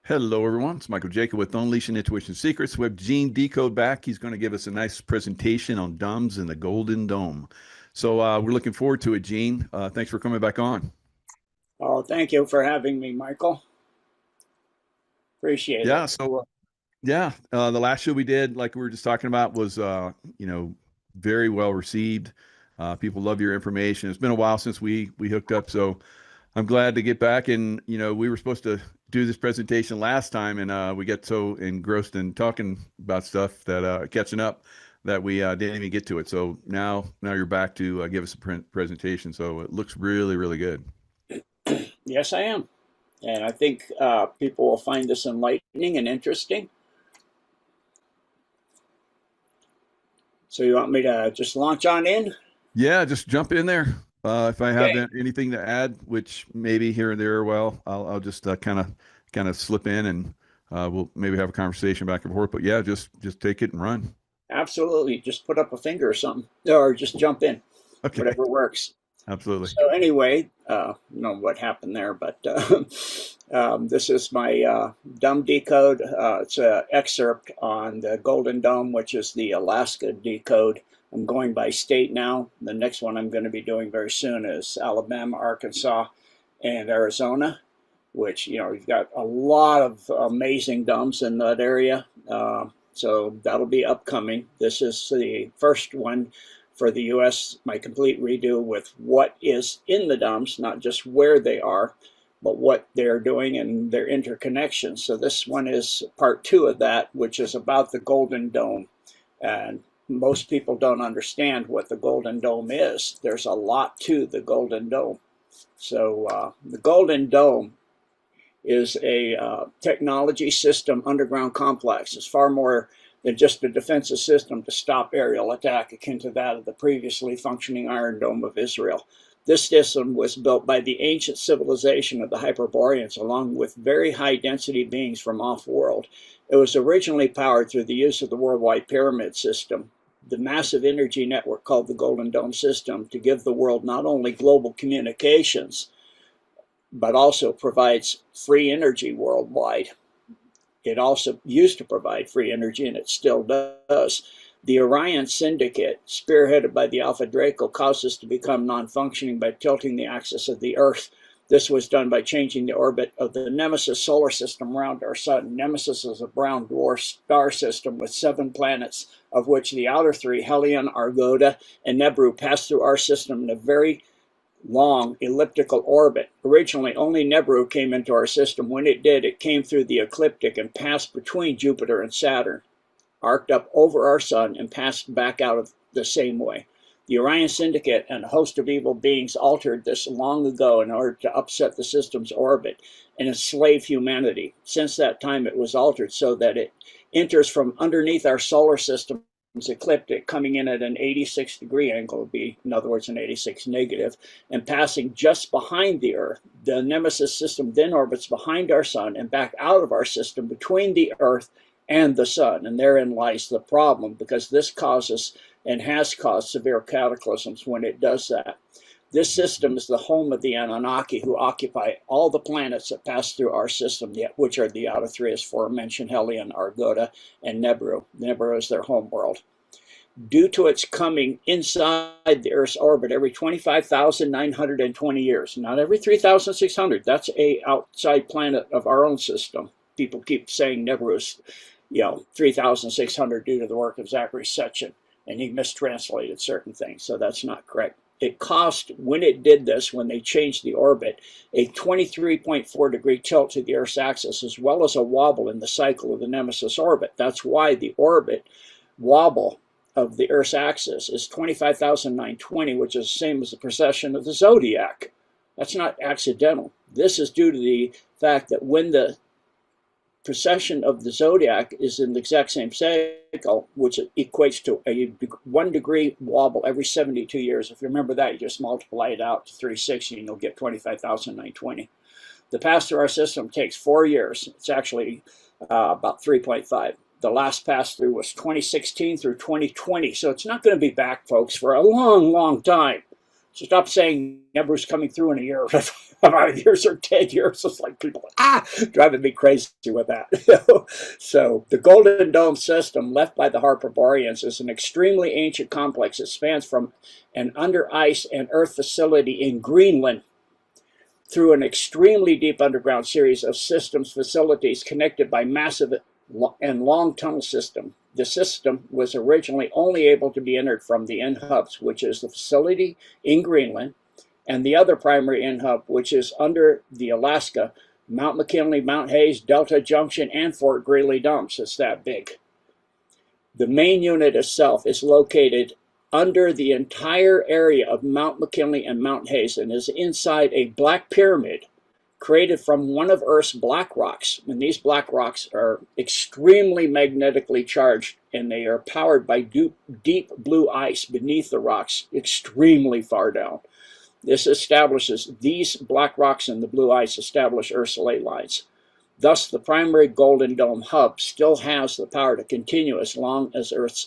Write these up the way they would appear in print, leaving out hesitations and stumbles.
Hello, everyone. It's Micheal Jaco with Unleashing Intuition Secrets. We have Gene Decode back. He's going to give us a nice presentation on DUMS and the Golden Dome. So we're looking forward to it, Gene. Thanks for coming back on. Oh, thank you for having me, Michael. Appreciate it. Yeah. The last show we did, like we were just talking about, was very well received. People love your information. It's been a while since we hooked up, so I'm glad to get back. And we were supposed to do this presentation last time, and we got so engrossed in talking about stuff that catching up that we didn't even get to it. So now you're back to give us a presentation. So it looks really, really good. Yes, I am. And I think people will find this enlightening and interesting. So you want me to just launch on in? Yeah, just jump in there. If I have Okay. anything to add, which maybe here and there, well, I'll just kind of slip in, and we'll maybe have a conversation back and forth. But yeah, just take it and run. Absolutely. Just put up a finger or something, or just jump in, Okay, whatever works. absolutely. So anyway, know what happened there, but this is my dumb decode. It's an excerpt on the Golden Dome, which is the Alaska decode. I'm going by state now. The next one I'm going to be doing very soon is Alabama, Arkansas, and Arizona, which, you've got a lot of amazing dumps in that area. So that'll be upcoming. This is the first one for the US, my complete redo with what is in the dumps, not just where they are, but what they're doing and their interconnections. So this one is part two of that, which is about the Golden Dome. And most people don't understand what the Golden Dome is. There's a lot to the Golden Dome. So the Golden Dome is a technology system underground complex. It's far more than just a defensive system to stop aerial attack, akin to that of the previously functioning Iron Dome of Israel. This system was built by the ancient civilization of the Hyperboreans, along with very high density beings from off-world. It was originally powered through the use of the worldwide pyramid system, the massive energy network called the Golden Dome system, to give the world not only global communications, but also provides free energy worldwide. It also used to provide free energy, and it still does. The Orion Syndicate, spearheaded by the Alpha Draco, caused us to become non-functioning by tilting the axis of the Earth. This was done by changing the orbit of the Nemesis solar system around our sun. Nemesis is a brown dwarf star system with 7 planets, of which the outer 3, Helion, Argoda, and Nebru, pass through our system in a very long elliptical orbit. Originally, only Nebru came into our system. When it did, it came through the ecliptic and passed between Jupiter and Saturn, arced up over our sun, and passed back out of the same way. The Orion Syndicate and a host of evil beings altered this long ago in order to upset the system's orbit and enslave humanity. Since that time, it was altered so that it enters from underneath our solar system ecliptic, coming in at an 86-degree angle, would be, in other words, an 86 negative, and passing just behind the Earth. The Nemesis system then orbits behind our sun and back out of our system between the Earth and the sun. And therein lies the problem, because this causes and has caused severe cataclysms when it does that. This system is the home of the Anunnaki, who occupy all the planets that pass through our system, which are the outer 3, as aforementioned, Helion, Argoda, and Nebru. Nebru is their home world. Due to its coming inside the Earth's orbit every 25,920 years, not every 3,600. That's a outside planet of our own system. People keep saying Nebru is, 3,600 due to the work of Zachary Sitchin, and he mistranslated certain things, so that's not correct. It cost, when it did this, when they changed the orbit, a 23.4-degree tilt to the Earth's axis, as well as a wobble in the cycle of the Nemesis orbit. That's why the orbit wobble of the Earth's axis is 25,920, which is the same as the precession of the zodiac. That's not accidental. This is due to the fact that when the precession of the zodiac is in the exact same cycle, which equates to a 1-degree wobble every 72 years. If you remember that, you just multiply it out to 360 and you'll get 25,920. The pass through our system takes 4 years. It's actually about 3.5. The last pass through was 2016 through 2020. So it's not going to be back, folks, for a long, long time. Stop saying Nebru's coming through in a year, 5 years or 10 years. It's like people, driving me crazy with that. So the Golden Dome system left by the Hyperboreans is an extremely ancient complex. It spans from an under ice and earth facility in Greenland through an extremely deep underground series of systems facilities connected by massive and long tunnel system. The system was originally only able to be entered from the end hubs, which is the facility in Greenland, and the other primary end hub, which is under the Alaska, Mount McKinley, Mount Hayes, Delta Junction, and Fort Greely dumps. It's that big. The main unit itself is located under the entire area of Mount McKinley and Mount Hayes and is inside a black pyramid created from one of Earth's black rocks. And these black rocks are extremely magnetically charged, and they are powered by deep blue ice beneath the rocks, extremely far down. This establishes, these black rocks and the blue ice establish Earth's ley lines. Thus, the primary Golden Dome hub still has the power to continue as long as Earth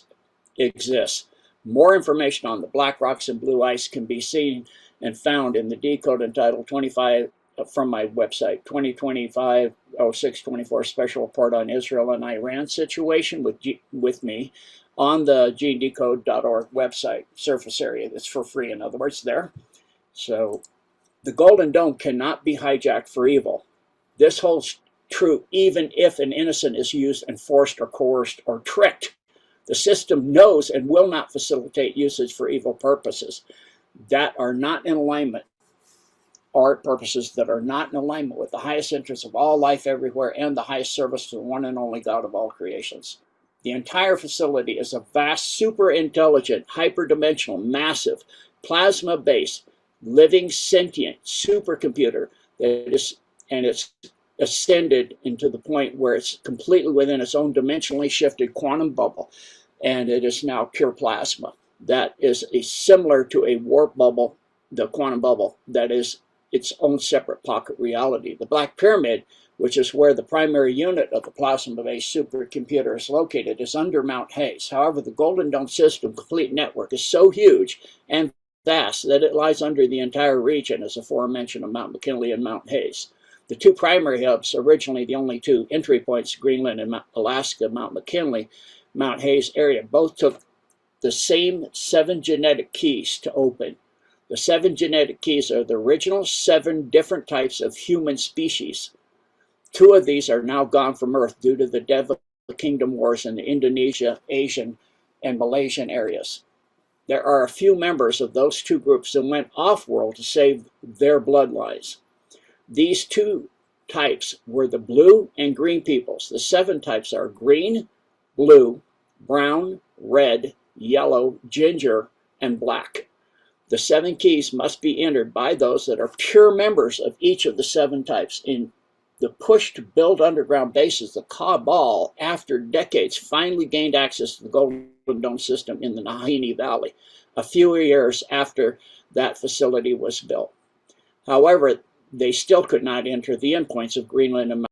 exists. More information on the black rocks and blue ice can be seen and found in the decode entitled 25 from my website, 2025-06-24 Special Report on Israel and Iran Situation with me on the genedecode.org website, surface area. That's for free, in other words, there. So the Golden Dome cannot be hijacked for evil. This holds true even if an innocent is used and forced or coerced or tricked. The system knows and will not facilitate usage for evil purposes that are not in alignment, or purposes that are not in alignment with the highest interests of all life everywhere and the highest service to the one and only God of all creations. The entire facility is a vast, super intelligent, hyperdimensional, massive, plasma-based, living, sentient supercomputer that is, and it's ascended into the point where it's completely within its own dimensionally shifted quantum bubble, and it is now pure plasma. That is similar to a warp bubble, the quantum bubble, that is its own separate pocket reality. The Black Pyramid, which is where the primary unit of the plasma-based supercomputer is located, is under Mount Hayes. However, the Golden Dome system complete network is so huge and vast that it lies under the entire region, as aforementioned, of Mount McKinley and Mount Hayes. The two primary hubs, originally the only two entry points, Greenland and Alaska, Mount McKinley, Mount Hayes area, both took the same 7 genetic keys to open. The 7 genetic keys are the original 7 different types of human species. 2 of these are now gone from Earth due to the Devil Kingdom Wars in the Indonesia, Asian, and Malaysian areas. There are a few members of those 2 groups that went off-world to save their bloodlines. These 2 types were the blue and green peoples. The 7 types are green, blue, brown, red, yellow, ginger, and black. The 7 keys must be entered by those that are pure members of each of the 7 types. In the push to build underground bases, the cabal, after decades, finally gained access to the Golden Dome system in the Nahanni Valley, a few years after that facility was built. However, they still could not enter the endpoints of Greenland and